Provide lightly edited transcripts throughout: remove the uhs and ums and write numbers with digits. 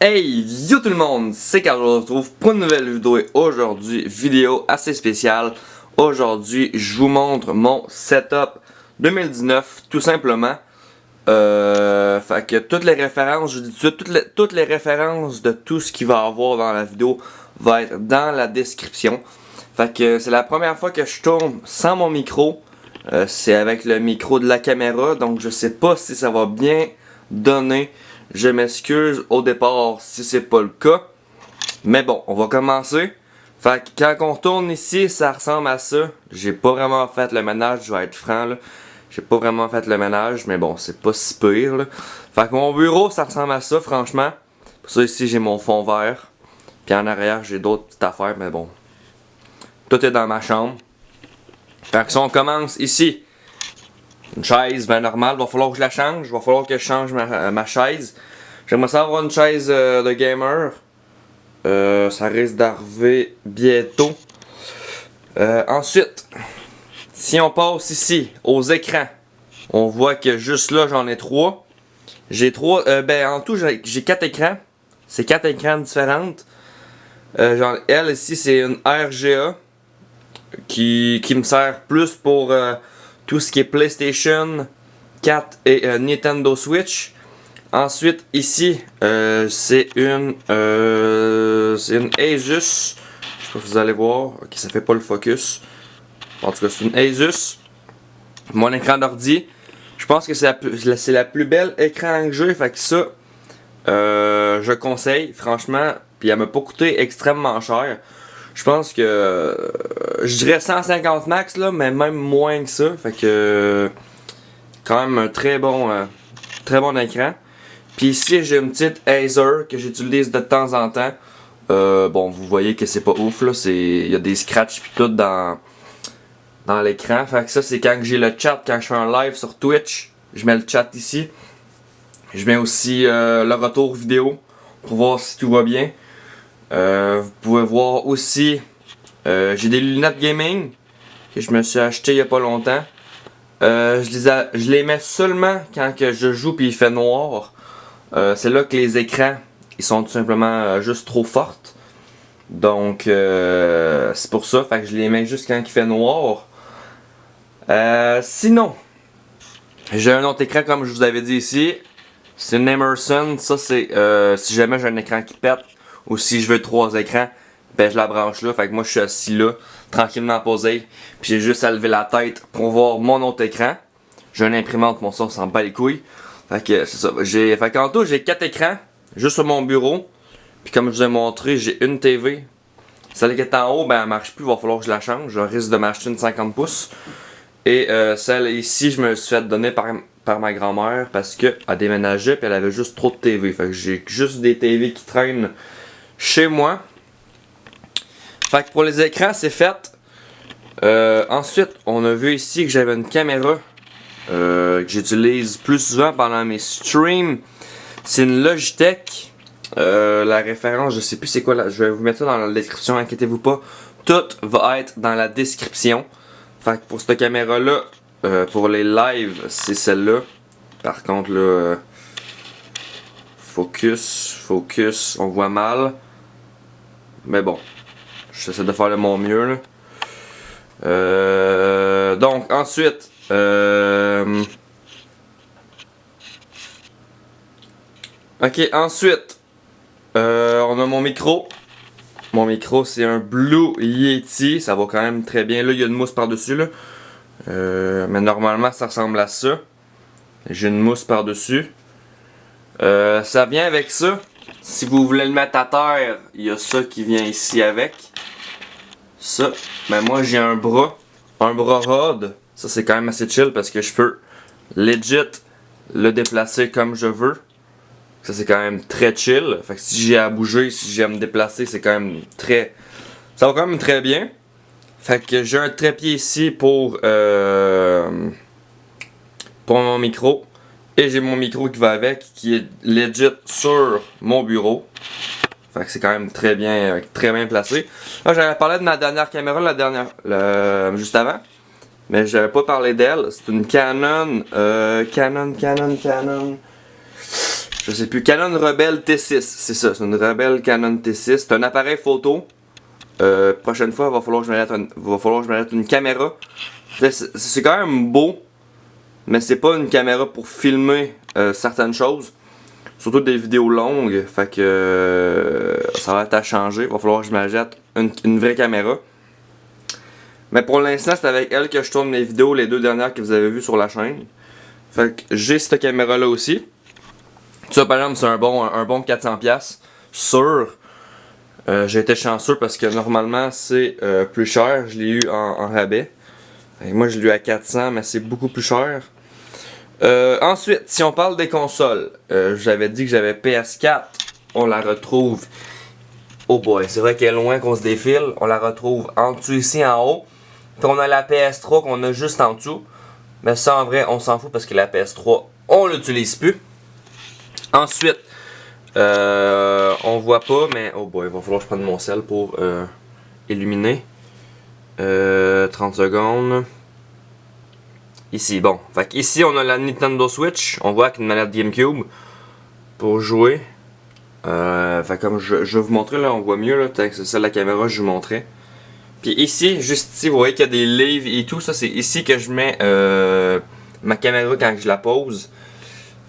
Hey yo tout le monde, c'est Carl, je vous retrouve pour une nouvelle vidéo et aujourd'hui, vidéo assez spéciale. Aujourd'hui, je vous montre mon setup 2019 tout simplement. Fait que toutes les références, je vous dis tout de suite, toutes les références de tout ce qu'il va y avoir dans la vidéo va être dans la description. Fait que c'est la première fois que je tourne sans mon micro. C'est avec le micro de la caméra, donc je sais pas si ça va bien donner. Je m'excuse au départ si c'est pas le cas. Mais bon, on va commencer. Fait que quand on retourne ici, ça ressemble à ça. J'ai pas vraiment fait le ménage, je vais être franc là. J'ai pas vraiment fait le ménage, mais bon, c'est pas si pire là. Fait que mon bureau, ça ressemble à ça, franchement. Pour ça, ici, j'ai mon fond vert. Puis en arrière, j'ai d'autres petites affaires, mais bon. Tout est dans ma chambre. Fait que si on commence ici, une chaise ben normale, va falloir que je la change, va falloir que je change ma chaise. J'aimerais ça avoir une chaise de gamer. Ça risque d'arriver bientôt. Ensuite, si on passe ici aux écrans, on voit que juste là j'en ai 3. J'ai 3, ben en tout j'ai 4 écrans. C'est 4 écrans différentes. Genre, elle ici c'est une RGA qui me sert plus pour tout ce qui est PlayStation 4 et Nintendo Switch. Ensuite ici c'est une Asus. Je sais pas si vous allez voir. Ok, ça fait pas le focus. En tout cas c'est une Asus. Mon écran d'ordi. Je pense que c'est la plus belle écran que j'ai. Fait que ça je conseille franchement. Puis elle m'a pas coûté extrêmement cher. Je pense que je dirais 150 max là, mais même moins que ça. Fait que quand même un très bon écran. Puis ici j'ai une petite Acer que j'utilise de temps en temps. Bon, vous voyez que c'est pas ouf là, il y a des scratchs puis tout dans l'écran. Fait que ça c'est quand j'ai le chat, quand je fais un live sur Twitch, je mets le chat ici. Je mets aussi le retour vidéo pour voir si tout va bien. Vous pouvez voir aussi, j'ai des lunettes gaming que je me suis acheté il y a pas longtemps. Je les mets seulement quand que je joue puis il fait noir. C'est là que les écrans ils sont tout simplement juste trop fortes. Donc c'est pour ça, fait que je les mets juste quand il fait noir. Sinon, j'ai un autre écran comme je vous avais dit ici. C'est une Emerson. Ça c'est si jamais j'ai un écran qui pète ou si je veux 3 écrans, ben je la branche là. Fait que moi je suis assis là, tranquillement posé. Puis j'ai juste à lever la tête pour voir mon autre écran. J'ai une imprimante, mon ça on s'en bat les couilles. Fait que c'est ça. Fait qu'en tout j'ai 4 écrans juste sur mon bureau. Puis comme je vous ai montré, j'ai une TV. Celle qui est en haut, ben elle marche plus, il va falloir que je la change. Je risque de m'acheter une 50 pouces. Et celle ici, je me suis fait donner par ma grand-mère parce qu'elle déménageait puis elle avait juste trop de TV. Fait que j'ai juste des TV qui traînent chez moi. Fait que pour les écrans, c'est fait. Ensuite, on a vu ici que j'avais une caméra que j'utilise plus souvent pendant mes streams. C'est une Logitech. La référence, je sais plus c'est quoi là. Je vais vous mettre ça dans la description, inquiétez-vous pas. Tout va être dans la description. Fait que pour cette caméra là, pour les lives, c'est celle-là. Par contre là, focus, on voit mal. Mais bon, j'essaie de faire de mon mieux là. Donc ensuite, ok, ensuite, on a mon micro. Mon micro c'est un Blue Yeti, ça va quand même très bien. Là il y a une mousse par dessus là. Mais normalement ça ressemble à ça. J'ai une mousse par dessus. Ça vient avec ça. Si vous voulez le mettre à terre, il y a ça qui vient ici avec. Ça, ben moi j'ai un bras rod. Ça c'est quand même assez chill parce que je peux legit le déplacer comme je veux. Ça c'est quand même très chill. Fait que si j'ai à bouger, si j'ai à me déplacer, c'est quand même très... Ça va quand même très bien. Fait que j'ai un trépied ici pour mon micro. Et j'ai mon micro qui va avec, qui est legit sur mon bureau. Fait que c'est quand même très bien placé. Là j'avais parlé de ma dernière caméra juste avant. Mais j'avais pas parlé d'elle. C'est une Canon. je sais plus, Canon Rebel T6, c'est ça, c'est une Rebel Canon T6, c'est un appareil photo. Prochaine fois, il va falloir que je me mette une caméra. C'est quand même beau, mais c'est pas une caméra pour filmer certaines choses. Surtout des vidéos longues, fait que ça va être à changer. Il va falloir que je m'achète une vraie caméra. Mais pour l'instant, c'est avec elle que je tourne mes vidéos, les deux dernières que vous avez vues sur la chaîne. Fait que j'ai cette caméra là aussi. Ça par exemple c'est un bon 400$ sûr. J'ai été chanceux parce que normalement c'est plus cher. Je l'ai eu en rabais. Et moi je l'ai eu à 400 mais c'est beaucoup plus cher. Ensuite, si on parle des consoles, j'avais dit que j'avais PS4. On la retrouve. Oh boy, c'est vrai qu'elle est loin qu'on se défile. On la retrouve en dessous ici en haut. Puis on a la PS3 qu'on a juste en dessous. Mais ça en vrai on s'en fout parce que la PS3 on l'utilise plus. Ensuite, on voit pas mais oh boy, il va falloir que je prenne mon sel pour illuminer. 30 secondes. Ici, bon. Fait qu'ici on a la Nintendo Switch. On voit avec une manette GameCube pour jouer. Fait comme je vais vous montrer là, on voit mieux là, c'est ça la caméra je vous montrais. Puis ici, juste ici, vous voyez qu'il y a des livres et tout. Ça c'est ici que je mets ma caméra quand je la pose.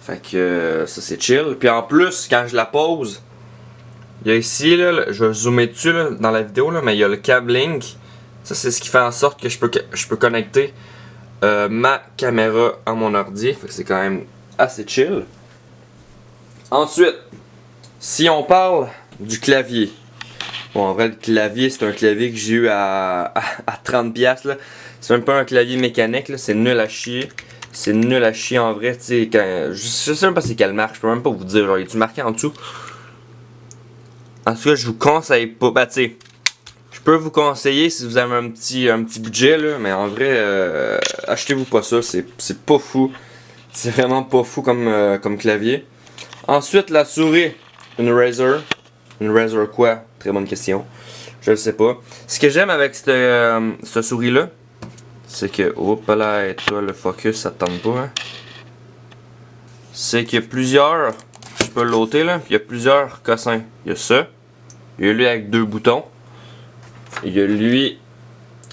Fait que ça c'est chill. Puis en plus, quand je la pose, il y a ici, là, je vais zoomer dessus là, dans la vidéo, là, mais il y a le câble Link. Ça c'est ce qui fait en sorte que je peux connecter ma caméra à mon ordi. Fait que c'est quand même assez chill. Ensuite, si on parle du clavier. Bon, en vrai, le clavier, c'est un clavier que j'ai eu à 30$. C'est même pas un clavier mécanique, c'est nul à chier. C'est nul à chier en vrai, tu sais, je sais même pas c'est quelle marque, je peux même pas vous dire, genre, est-tu marqué en dessous? En tout cas, je vous conseille pas, bah tu sais, je peux vous conseiller si vous avez un petit budget, là, mais en vrai, achetez-vous pas ça, c'est pas fou. C'est vraiment pas fou comme clavier. Ensuite, la souris, une Razer. Une Razer quoi? Très bonne question. Je le sais pas. Ce que j'aime avec cette souris-là, c'est que, hop là, et toi, le focus, ça te tente pas, hein. C'est qu'il y a plusieurs, je peux l'ôter là, il y a plusieurs cossins. Il y a ça, il y a lui avec 2 boutons, il y a lui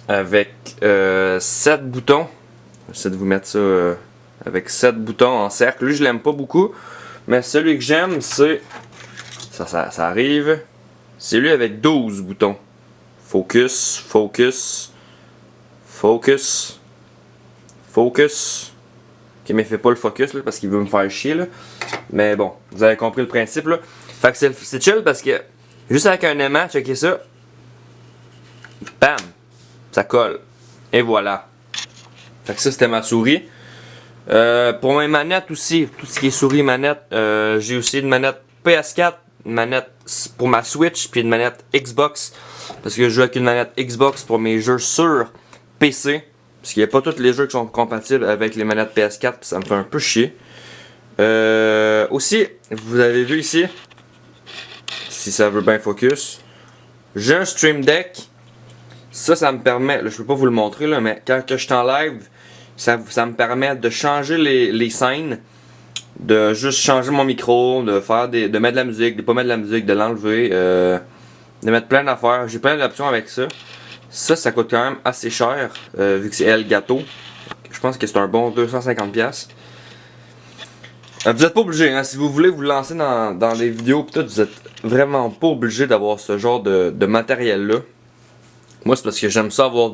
avec 7 boutons. J'essaie de vous mettre ça avec 7 boutons en cercle. Lui, je l'aime pas beaucoup, mais celui que j'aime, c'est, ça arrive, c'est lui avec 12 boutons. Focus, focus, focus, focus. Ok, mais fait pas le focus là, parce qu'il veut me faire chier là. Mais bon, vous avez compris le principe là. Fait que c'est chill parce que juste avec un aimant, checkez ça. Bam! Ça colle. Et voilà. Fait que ça c'était ma souris. Pour mes manettes aussi, tout ce qui est souris manette, j'ai aussi une manette PS4, une manette pour ma Switch, puis une manette Xbox. Parce que je joue avec une manette Xbox pour mes jeux sur PC. Parce qu'il n'y a pas tous les jeux qui sont compatibles avec les manettes PS4, puis ça me fait un peu chier. Aussi, vous avez vu ici, si ça veut bien focus, j'ai un Stream Deck. Ça me permet, là, je peux pas vous le montrer là, mais quand je suis en live, ça me permet de changer les scènes, de juste changer mon micro, de mettre de la musique, de pas mettre de la musique, de l'enlever, de mettre plein d'affaires. J'ai plein d'options avec ça. Ça coûte quand même assez cher, vu que c'est Elgato. Je pense que c'est un bon 250$. Vous n'êtes pas obligé, hein, si vous voulez vous lancer dans des vidéos, peut-être vous êtes vraiment pas obligé d'avoir ce genre de matériel là. Moi c'est parce que j'aime ça avoir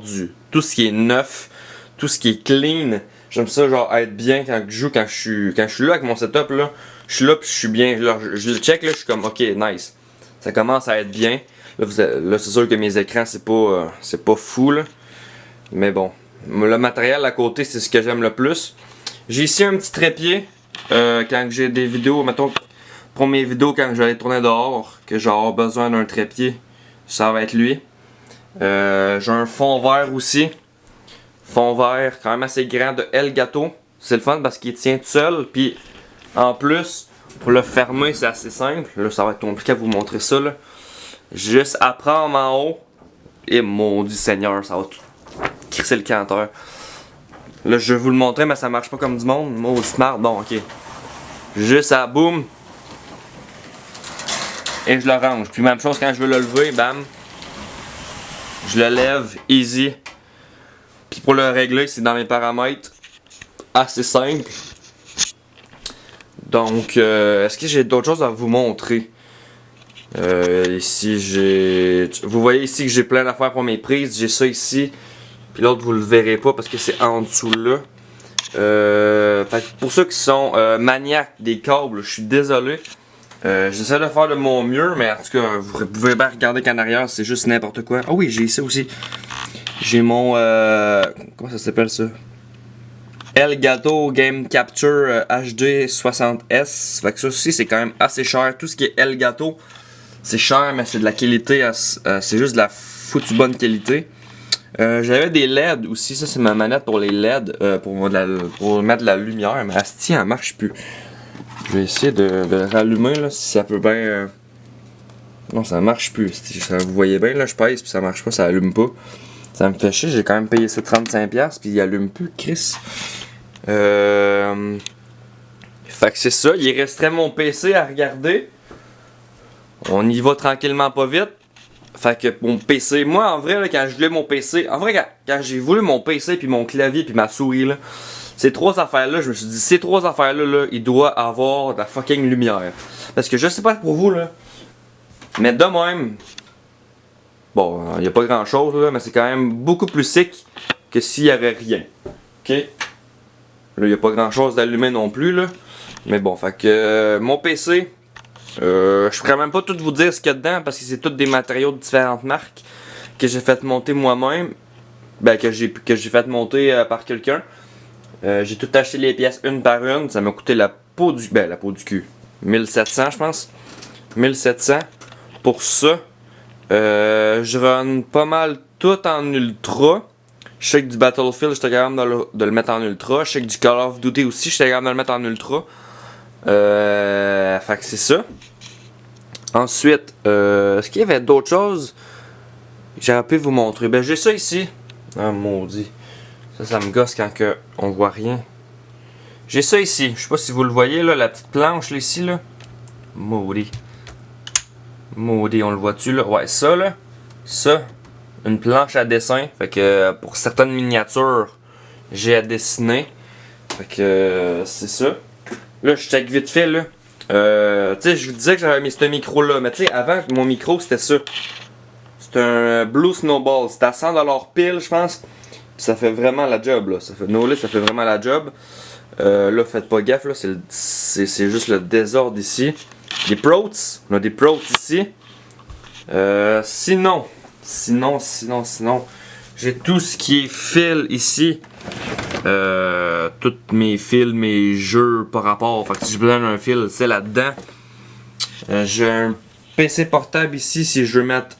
tout ce qui est neuf, tout ce qui est clean. J'aime ça genre être bien quand je joue, quand je suis là avec mon setup là. Je suis là puis je suis bien, je le check là, je suis comme ok nice. Ça commence à être bien. Là c'est sûr que mes écrans c'est pas fou là. Mais bon, le matériel à côté c'est ce que j'aime le plus. J'ai ici un petit trépied. Quand j'ai des vidéos, mettons pour mes vidéos quand je vais aller tourner dehors, que j'ai besoin d'un trépied, ça va être lui. J'ai un fond vert aussi. Fond vert quand même assez grand de Elgato. C'est le fun parce qu'il tient tout seul. Puis en plus, pour le fermer c'est assez simple. Là ça va être compliqué à vous montrer ça là. Juste à prendre en haut. Et mon Dieu Seigneur, ça va tout crisser le canteur. Là je vais vous le montrer mais ça marche pas comme du monde. Maudit smart, bon ok. Juste à boum, et je le range. Puis même chose quand je veux le lever, bam, je le lève, easy. Puis pour le régler, c'est dans mes paramètres, assez simple. Donc, est-ce que j'ai d'autres choses à vous montrer? Ici, vous voyez ici que j'ai plein d'affaires pour mes prises. J'ai ça ici. Puis l'autre, vous le verrez pas parce que c'est en dessous là. Fait que pour ceux qui sont maniaques des câbles, je suis désolé. J'essaie de faire de mon mieux, mais en tout cas, vous pouvez bien regarder qu'en arrière, c'est juste n'importe quoi. Ah oui, j'ai ça aussi. J'ai mon... comment ça s'appelle ça? Elgato Game Capture HD 60S. Fait que ça aussi, c'est quand même assez cher. Tout ce qui est Elgato, c'est cher, mais c'est de la qualité. C'est juste de la foutue bonne qualité. J'avais des LED aussi. Ça, c'est ma manette pour les LED. Pour mettre de la lumière. Mais asti, elle marche plus. Je vais essayer de rallumer là, si ça peut bien. Non, ça marche plus. Vous voyez bien, là, je pèse, puis ça marche pas, ça allume pas. Ça me fait chier, j'ai quand même payé ça 35$, puis il allume plus, Chris. Fait que c'est ça, il resterait mon PC à regarder. On y va tranquillement pas vite. Fait que mon PC, moi en vrai, là, quand je voulais mon PC, en vrai, quand j'ai voulu mon PC, puis mon clavier, puis ma souris, là, ces trois affaires-là, je me suis dit, ces trois affaires-là, là, il doit avoir de la fucking lumière. Parce que je sais pas pour vous, là, mais de même, bon, il n'y a pas grand-chose, là, mais c'est quand même beaucoup plus sick que s'il n'y avait rien. Ok? Là, il n'y a pas grand-chose d'allumé non plus, là. Mais bon, fait que mon PC, je pourrais même pas tout vous dire ce qu'il y a dedans parce que c'est tous des matériaux de différentes marques que j'ai fait monter moi-même. Ben, que j'ai fait monter par quelqu'un. J'ai tout acheté les pièces une par une. Ça m'a coûté la peau du cul. 1700, je pense. 1700 pour ça. Je run pas mal tout en ultra. Je sais que du Battlefield, j'étais capable de le mettre en ultra. Je sais que du Call of Duty aussi, j'étais capable de le mettre en ultra. Fait que c'est ça. Ensuite, est-ce qu'il y avait d'autres choses que j'aurais pu vous montrer? Ben, j'ai ça ici. Ah, maudit. Ça me gosse quand on voit rien. J'ai ça ici. Je sais pas si vous le voyez, là, la petite planche, là, ici, là. Maudit. Maudit, on le voit-tu, là? Ouais, ça, là. Ça. Une planche à dessin. Fait que pour certaines miniatures, j'ai à dessiner. Fait que c'est ça. Là, je check vite fait, là. Tu sais, je vous disais que j'avais mis ce micro-là. Mais tu sais, avant, mon micro, c'était ça. C'est un Blue Snowball. C'était à 1$ pile, je pense. Puis ça fait vraiment la job, là. Ça fait vraiment la job. Là, faites pas gaffe, là. C'est juste le désordre ici. Des Prots. On a des Prots ici. Sinon, j'ai tout ce qui est fil ici. Tous mes fils, mes jeux par rapport. Fait que si je besoin d'un fil, c'est là-dedans. J'ai un PC portable ici si je veux mettre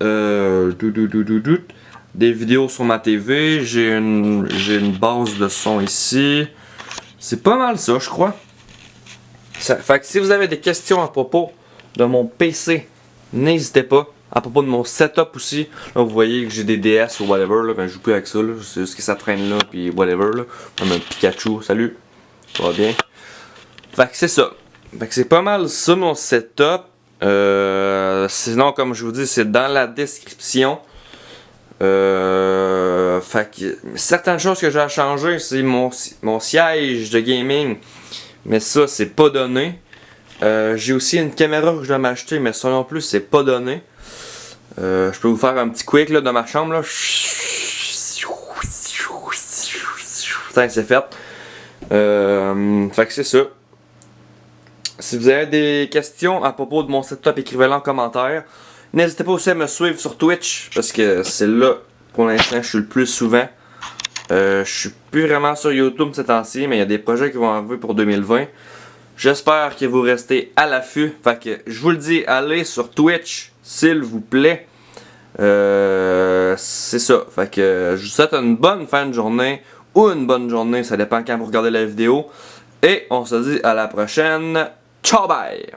des vidéos sur ma TV. J'ai une base de son ici. C'est pas mal ça, je crois. Fait que si vous avez des questions à propos de mon PC, n'hésitez pas. À propos de mon setup aussi, là vous voyez que j'ai des DS ou whatever, là, ben je joue plus avec ça, c'est juste que ça traîne là, puis whatever, là. Comme un Pikachu, salut, ça va bien. Fait que c'est ça. Fait que c'est pas mal ça mon setup. Sinon, comme je vous dis, c'est dans la description. Fait que certaines choses que j'ai à changer, c'est mon siège de gaming. Mais ça, c'est pas donné. J'ai aussi une caméra que je dois m'acheter, mais ça non plus, c'est pas donné. Je peux vous faire un petit quick là, dans ma chambre. Là. C'est fait. Fait que c'est ça. Si vous avez des questions à propos de mon setup, écrivez-les en commentaire. N'hésitez pas aussi à me suivre sur Twitch, parce que c'est là, pour l'instant, je suis le plus souvent. Je suis plus vraiment sur YouTube ces temps-ci, mais il y a des projets qui vont arriver pour 2020. J'espère que vous restez à l'affût. Fait que je vous le dis, allez sur Twitch, s'il vous plaît. C'est ça. Fait que je vous souhaite une bonne fin de journée ou une bonne journée, ça dépend quand vous regardez la vidéo. Et on se dit à la prochaine. Ciao bye!